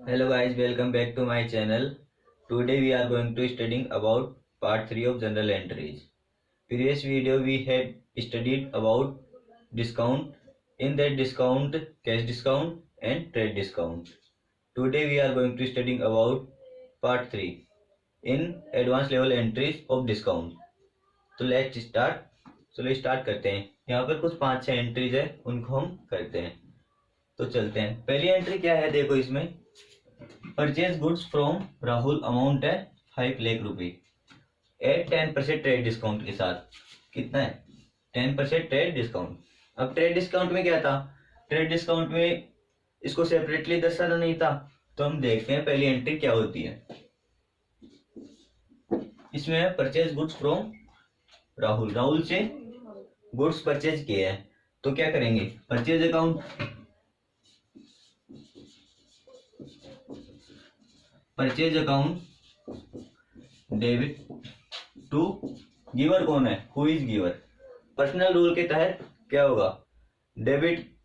Hello guys, welcome back to my channel. Today we are going to studying about part 3 of journal entries. Previous video we had studied about discount. In that discount, cash discount and trade discount. Today we are going to studying about part 3 in advanced level entries of discount. तो let's start. चलो start करते हैं। यहाँ पर कुछ 5-6 entries है, उनको हम करते हैं। तो चलते हैं। पहली एंट्री क्या है, देखो इसमें purchase goods from Rahul, amount है 5 लाख रुपए एट 10% ट्रेड डिस्काउंट के साथ। कितना है? 10% ट्रेड डिस्काउंट। अब ट्रेड डिस्काउंट में क्या था, ट्रेड डिस्काउंट में इसको सेपरेटली दर्शाना नहीं था, तो हम देखते हैं पहली एंट्री क्या होती है। इसमें है purchase goods from Rahul, Rahul से गुड्स परचेज किए हैं, तो क्या करेंगे, purchase account, purchase account debit to giver. कौन है, who is giver. Personal rule के तहत क्या होगा, debit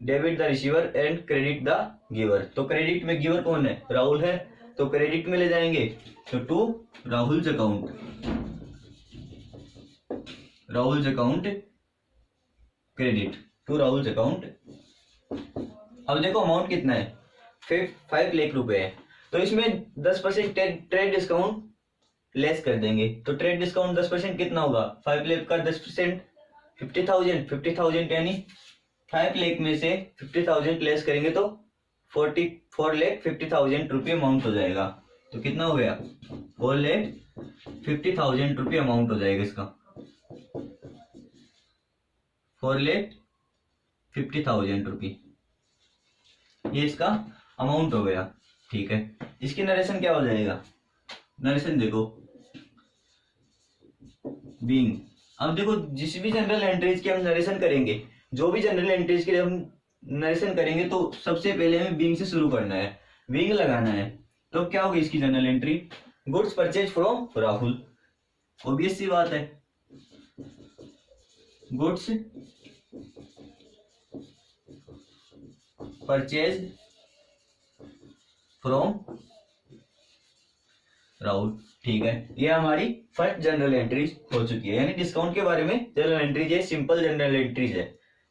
the receiver and credit the giver. तो क्रेडिट में गिवर कौन है, राहुल है, तो क्रेडिट में ले जाएंगे, तो to Rahul account, Rahul account credit to Rahul account. अब देखो अमाउंट कितना है, 5 लाख रुपए है, तो इसमें 10% ट्रेड डिस्काउंट लेस कर देंगे। तो ट्रेड डिस्काउंट 10% कितना होगा, 5 लाख का 10% 50,000 यानी 5 लाख में से 50,000 लेस करेंगे तो 4,50,000 रुपये अमाउंट हो जाएगा। तो कितना हो गया, 4,50,000 रुपये अमाउंट हो जाएगा इसका, 4,50,000 रुपये, ये इसका अमाउंट हो गया। ठीक है, इसकी नरेशन क्या हो जाएगा, नरेशन देखो बीइंग। अब देखो जिस भी जनरल एंट्रीज की हम नरेशन करेंगे, जो भी जनरल एंट्रीज के लिए हम नरेशन करेंगे, तो सबसे पहले हमें बीइंग से शुरू करना है, बीइंग लगाना है। तो क्या होगी इसकी general entry, goods purchase from Rahul, obvious सी बात है, गुड्स परचेज फ्रॉम राहुल। ठीक है, ये हमारी फर्स्ट जनरल एंट्रीज हो चुकी है, यानी डिस्काउंट के बारे में जनरल एंट्रीज है, सिंपल जनरल एंट्रीज है।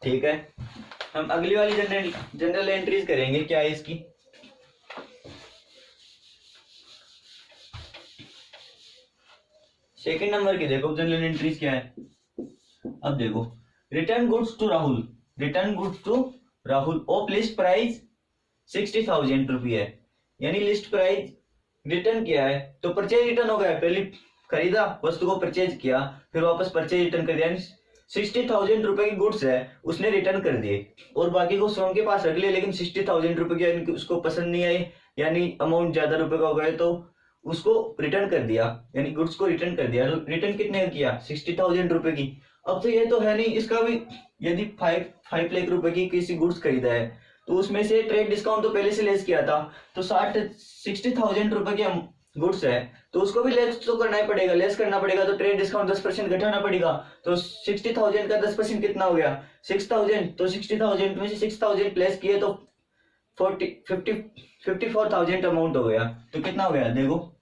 ठीक है, हम अगली वाली जनरल एंट्रीज करेंगे, क्या है इसकी, सेकंड नंबर की देखो जनरल एंट्रीज क्या है। अब देखो, return goods to Rahul, return goods to Rahul of list price 60,000 रुपये है, यानी लिस्ट प्राइस रिटर्न किया है, तो परचेज रिटर्न हो गया। पहले खरीदा वस्तु को, परचेज किया, फिर वापस परचेज रिटर्न कर दिया, 60,000 रुपए की गुड्स है, उसने रिटर्न कर दिए, और बाकी को स्वयं के पास रख लिया, लेकिन 60,000 रुपए की उसको पसंद नहीं आई, यानी अमाउंट ज्यादा रुपए का हो गया, तो उसको रिटर्न कर दिया, यानी गुड्स को रिटर्न कर दिया। रिटर्न कितने का किया, 60,000 रुपए की। अब तो ये तो है नहीं, इसका भी यदि 5 लाख रुपए की किसी गुड्स खरीदा है, तो उसमें से ट्रेड डिस्काउंट तो पहले से लेस किया था, तो 60,000 रुपए की गुड्स है, तो उसको भी लेस तो करना ही पड़ेगा, लेस करना पड़ेगा, तो ट्रेड डिस्काउंट 10% घटाना पड़ेगा। तो 60,000 का 10% कितना हो गया, 6,000। तो 60,000 में से 6,000 प्लस किए तो 54,000 अमाउंट हो गया। तो कितना हो गया देखो,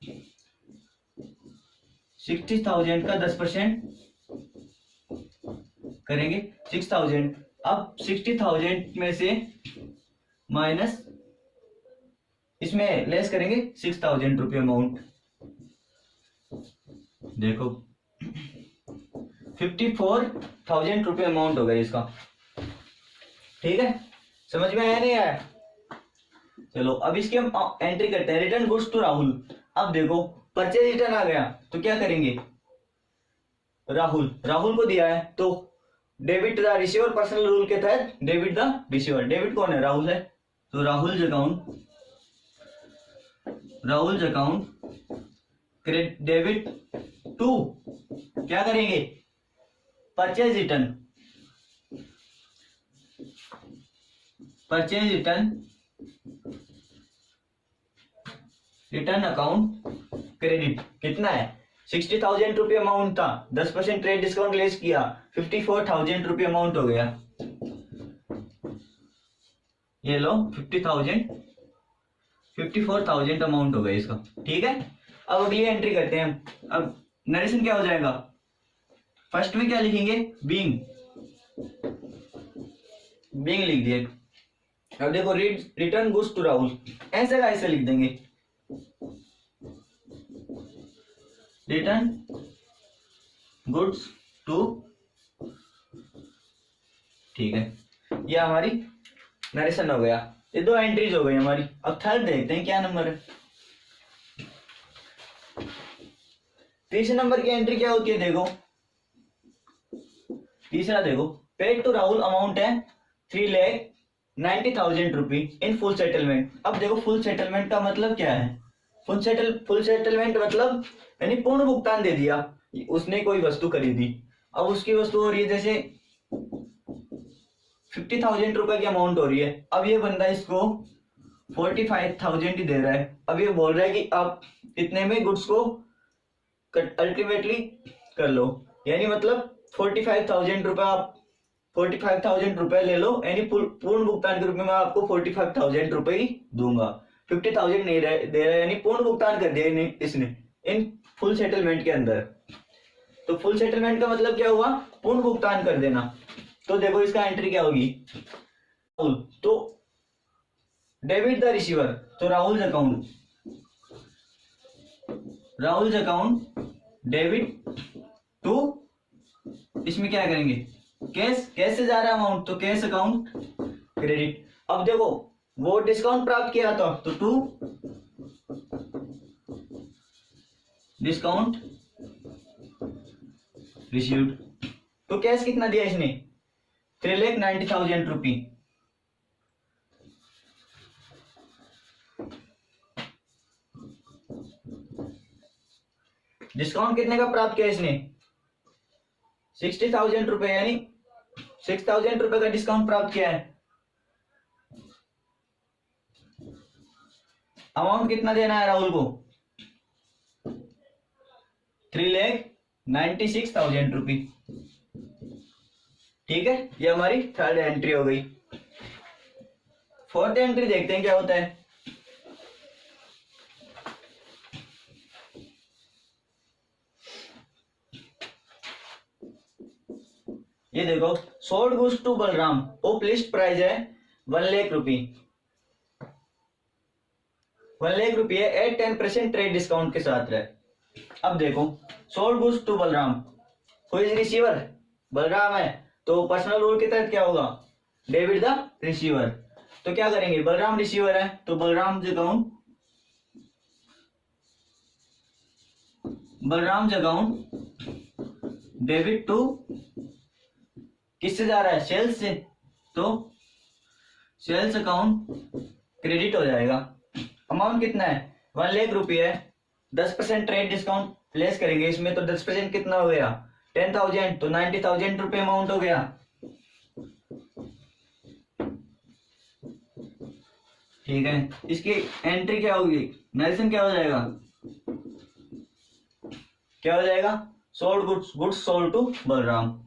60,000 का 10% करेंगे 6,000। अब 60,000 में से माइनस इसमें लेस करेंगे 6,000 रुपये अमाउंट, देखो 54,000 रुपये अमाउंट हो गया इसका। ठीक है, समझ में आया नहीं आया। चलो अब इसकी हम एंट्री करते हैं, रिटर्न गुड्स टू राहुल। अब देखो परचेज रिटर्न आ गया, तो क्या करेंगे, राहुल को दिया है, तो debit the receiver, personal rule के तहत डेबिट द रिसीवर। डेबिट कौन है, राहुल है, तो Rahul account credit debit to, क्या करेंगे, परचेज रिटर्न अकाउंट क्रेडिट। कितना है, 60,000 रुपये अमाउंट था, 10% ट्रेड डिस्काउंट लेस किया, 54,000 रुपये अमाउंट हो गया। ये लो 50,000 54,000 अमाउंट हो गया इसका। ठीक है, अब अगली एंट्री करते हैं हम। अब नरेशन क्या हो जाएगा, फर्स्ट में क्या लिखेंगे, बीइंग, बीइंग लिख दिए। अब देखो रिटर्न गुड्स टू राहुल, ऐसे का ऐसे लिख देंगे, रिटर्न गुड्स टू, ठीक है, ये हमारी नरेशन हो गया। ये दो एंट्रीज हो गई हमारी। अब थर्ड देखते हैं क्या नंबर है। तीसरे नंबर की एंट्री क्या होती है, देखो तीसरा देखो, पेड टू राहुल अमाउंट है 3,90,000 रुपीज इन फुल सेटलमेंट। अब देखो फुल सेटलमेंट का मतलब क्या है, फुल सेटलमेंट मतलब यानी पूर्ण भुगतान दे दिया, उसने कोई वस्तु खरीदी, अब उसकी वस्तु हो रही है जैसे 50,000 रुपए की अमाउंट हो रही है, अब ये बंदा इसको 45,000 ही दे रहा है। अब ये बोल रहा है कि आप इतने में गुड्स को अल्टीमेटली कर लो, यानी मतलब 45,000 रुपए, आप 45,000 रुपए ले लो, यानी पूर्ण भुगतान के रूप में मैं आपको 45,000 रुपए ही दूंगा, 50,000 नहीं दे रहा, यानी पूर्ण भुगतान कर दिया इसने इन फुल सेटलमेंट के अंदर। तो फुल सेटलमेंट का मतलब क्या हुआ, पूर्ण भुगतान कर देना। तो देखो इसका एंट्री क्या होगी, तो डेबिट द रिसीवर, तो राहुल अकाउंट डेबिट टू, इसमें क्या करेंगे, कैश से जा रहा है अमाउंट, तो कैश अकाउंट क्रेडिट। अब देखो वो डिस्काउंट प्राप्त किया था, तो टू डिस्काउंट रिसीव्ड। तो कैश कितना दिया इसने, 3,90,000 रुपी। डिस्काउंट कितने का प्राप्त किया इसने, 60,000 रुपए, यानी 6,000 रुपए का डिस्काउंट प्राप्त किया है। अमाउंट कितना देना है राहुल को, 3,96,000 रुपी। ठीक है, ये हमारी थर्ड एंट्री हो गई। फोर्थ एंट्री देखते हैं क्या होता है। ये देखो, sold goods to Balram, of list price है 1 लाख रुपी, 1 लाख रुपये एट 10% ट्रेड डिस्काउंट के साथ रहे। अब देखो sold goods to Balram, who is receiver, Balram है, तो पर्सनल रूल के तहत क्या होगा, डेबिट द रिसीवर। तो क्या करेंगे, बलराम रिसीवर है तो बलराम अकाउंट डेबिट टू, किससे जा रहा है, सेल्स से, तो सेल्स अकाउंट क्रेडिट हो जाएगा। अमाउंट कितना है, 1 लाख रुपये है, 10% ट्रेड डिस्काउंट प्लेस करेंगे इसमें, तो 10% कितना हो गया, 10,000, तो 90,000 रुपये अमाउंट हो गया। ठीक है, इसकी एंट्री क्या होगी, नरेशन क्या हो जाएगा, sold goods sold to Balram.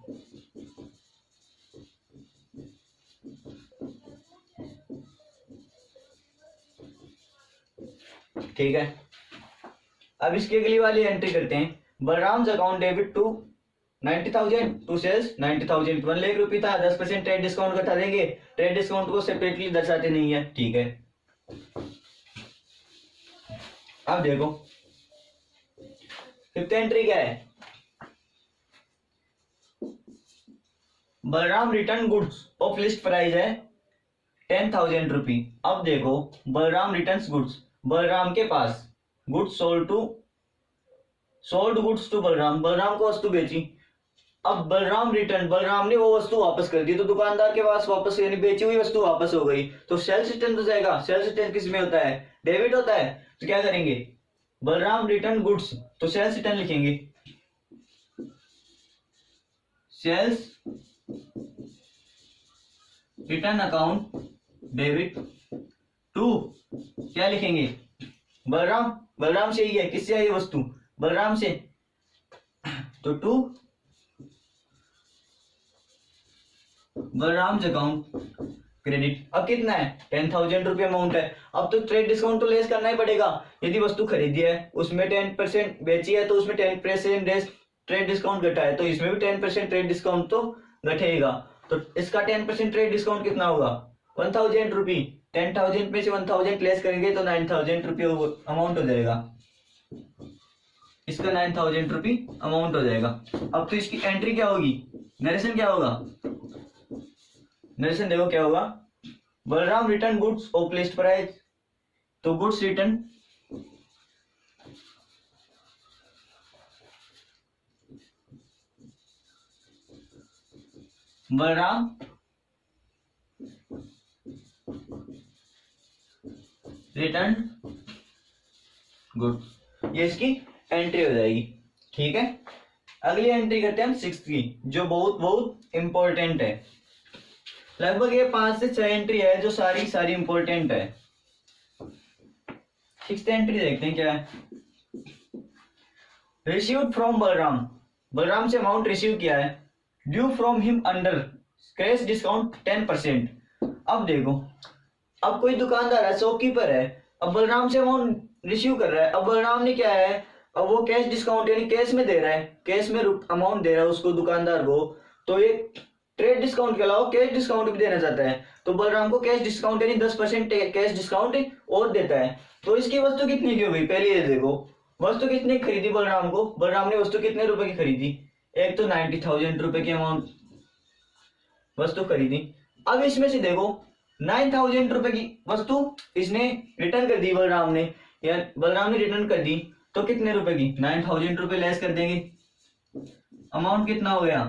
ठीक है, अब इसकी अगली वाली एंट्री करते हैं, Balram account debit to 90,000 to sales 90,000, 1 lakh रुपये था, 10% ट्रेड डिस्काउंट घटा देंगे, ट्रेड डिस्काउंट को सेपरेटली दर्शाते नहीं है। ठीक है, अब देखो फिफ्थ एंट्री क्या है, Balram return goods of list price है 10,000 रुपी। अब देखो बलराम रिटर्न्स गुड्स, बलराम के पास goods sold goods to Balram, Balram को वस्तु बेची, अब बलराम ने वो वस्तु वापस कर दी, तो दुकानदार के पास वापस, यानी बेची हुई वस्तु वापस हो गई, तो सेल्स रिटर्न हो जाएगा। सेल्स रिटर्न किस में होता है, डेबिट होता है, तो क्या करेंगे, बलराम रिटर्न गुड्स, तो सेल्स रिटर्न लिखेंगे, sales return account debit to, क्या लिखेंगे, बलराम से ही है, किससे है ये वस्तु, बलराम से, तो टू बलराम अकाउंट क्रेडिट। अब कितना है 10,000 रुपये अमाउंट है। अब तो ट्रेड डिस्काउंट तो लेस करना ही पड़ेगा। यदि वस्तु खरीदी है उसमें 10% बेची है तो उसमें 10% ट्रेड डिस्काउंट घटा है तो इसमें भी 10% ट्रेड डिस्काउंट तो घटेगा। तो इसका 10% ट्रेड डिस्काउंट कितना होगा 1,000 रुपये। 10,000 में से 1,000 लेस करेंगे तो 9,000 रुपये अमाउंट हो जाएगा। इसका 9,000 रुपये अमाउंट हो जाएगा। अब तो इसकी एंट्री क्या होगी, नरेशन क्या होगा, नरेशन देखो क्या होगा, Balram return goods of list price. तो goods return Balram return goods, ये इसकी एंट्री हो जाएगी। ठीक है, अगली एंट्री करते हैं हम 6 की, जो बहुत बहुत इंपॉर्टेंट है। लगभग ये 5 से 6 एंट्री है जो सारी इंपॉर्टेंट है। 6th एंट्री देखते हैं क्या है। रिसीव्ड फ्रॉम बलराम, बलराम से अमाउंट रिसीव किया है। Due from him under cash discount 10%। अब देखो, अब कोई दुकानदार है, शॉपकीपर है, अब बलराम से अमाउंट रिसीव कर रहा है। अब बलराम ने क्या है, अब वो कैश डिस्काउंट यानी कैश में दे रहा है, कैश में अमाउंट दे रहा है उसको दुकानदार को। तो ये ट्रेड डिस्काउंट के अलावा कैश डिस्काउंट भी देना चाहता है। तो बलराम को कैश डिस्काउंट यानी 10% कैश डिस्काउंट और देता है। तो इसकी वस्तु कितनी की होगी, पहले ये देखो वस्तु कितनी खरीदी बलराम को। बलराम ने वस्तु कितने रुपए की खरीदी, एक तो 90,000 रुपए की अमाउंट वस्तु खरीदी। अब इसमें से देखो 9,000 रुपए की वस्तु इसने रिटर्न कर दी बलराम ने, या बलराम ने रिटर्न कर दी। तो कितने रुपए की 9,000 रुपए लेस कर देंगे, अमाउंट कितना हो गया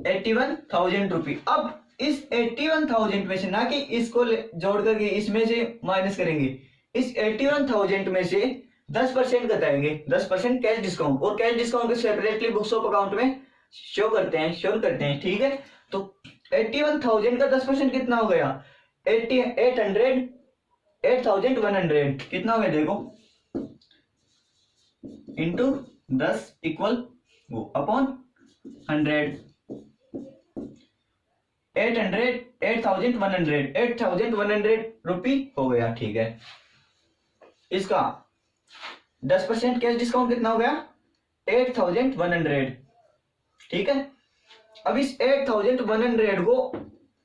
81,000 रुपये। अब इस 81,000 में से, ना कि इसको जोड़ करके इसमें से माइनस करेंगे, इस 81,000 में से 10% घटाएंगे, 10% कैश डिस्काउंट। और कैश डिस्काउंट को सेपरेटली बुक्स ऑफ अकाउंट में शो करते हैं। ठीक है, तो 81,000 का 10% कितना हो गया 8,100 कितना हो गया देखो, इंटू 10 इक्वल वो अपॉन 100, 8,100 रुपये हो गया। ठीक है, इसका 10% कैश डिस्काउंट कितना हो गया 8,100। ठीक है, अब इस 8,100 को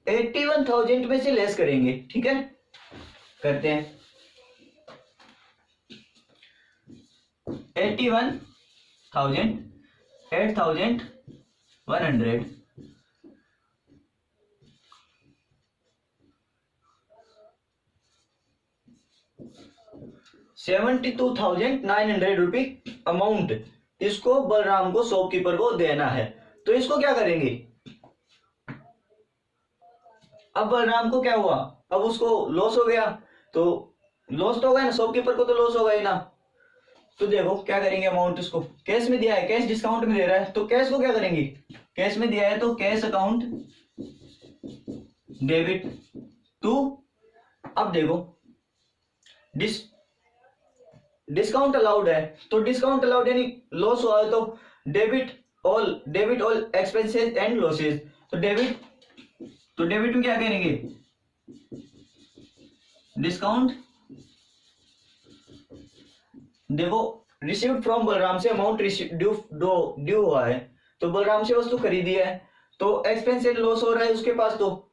81,000 में से लेस करेंगे। ठीक है, करते हैं 81,000 8,100 72,900 रुपये अमाउंट इसको बलराम को शॉपकीपर को देना है। तो इसको क्या करेंगे, अब बलराम को क्या हुआ, अब उसको लॉस हो गया, तो लॉस तो होगा ना, शॉपकीपर को तो लॉस होगा ही ना। तो देखो क्या करेंगे, अमाउंट इसको कैश में दिया है, कैश डिस्काउंट में दे रहा है, तो कैश को क्या करेंगे, कैश में दिया है तो कैश अकाउंट डेबिट टू। अब देखो डिस्काउंट अलाउड है, तो डिस्काउंट अलाउड यानी लॉस हुआ है तो debit all expenses and losses. तो डेबिट में क्या करेंगे, डिस्काउंट। देखो रिसीव्ड फ्रॉम बलराम से अमाउंट ड्यू हुआ है, तो बलराम से वस्तु खरीदी है तो एक्सपेंस एंड लॉस हो रहा है उसके पास, तो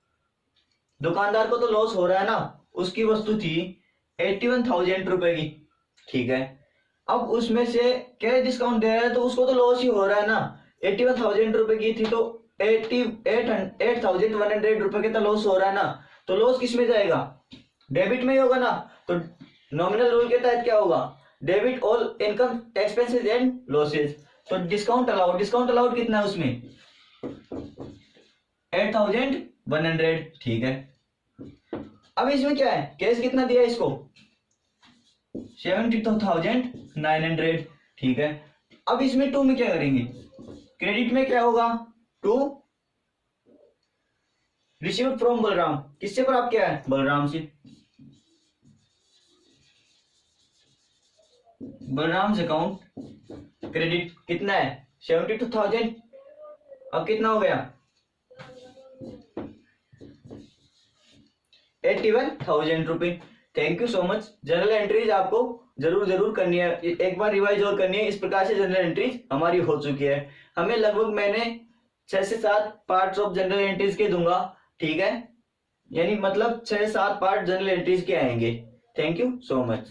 दुकानदार को तो लॉस हो रहा है ना। उसकी वस्तु थी 81,000 रुपए की। ठीक है, अब उसमें से कैश डिस्काउंट दे रहा है तो उसको तो लॉस ही हो रहा है ना। 81,000 रुपए की थी तो 8,100 रुपए के तो लॉस हो रहा है ना। तो लॉस किस में जाएगा, डेबिट में ही होगा ना। तो नॉमिनल रूल के तहत क्या होगा, debit all income expenses and losses. तो डिस्काउंट अलाउड कितना है उसमें 8,100। ठीक है, अब इसमें क्या है, कैश कितना दिया इसको 72,900। ठीक है, अब इसमें 2 में क्या करेंगे, क्रेडिट में क्या होगा 2 रिसीव्ड फ्रॉम बलराम, किससे प्राप्त किया है बलराम से, बलराम से अकाउंट क्रेडिट कितना है 72,000। अब कितना हो गया 81,000 रुपये। Thank you so much. General entries आपको जरूर करनी है, एक बार रिवाइज और करनी है। इस प्रकार से जनरल एंट्रीज हमारी हो चुकी है। हमें लगभग मैंने 6 से 7 पार्ट्स ऑफ जनरल एंट्रीज के दूंगा, ठीक है, यानी मतलब 6 से 7 पार्ट जनरल एंट्रीज के आएंगे। Thank you so much.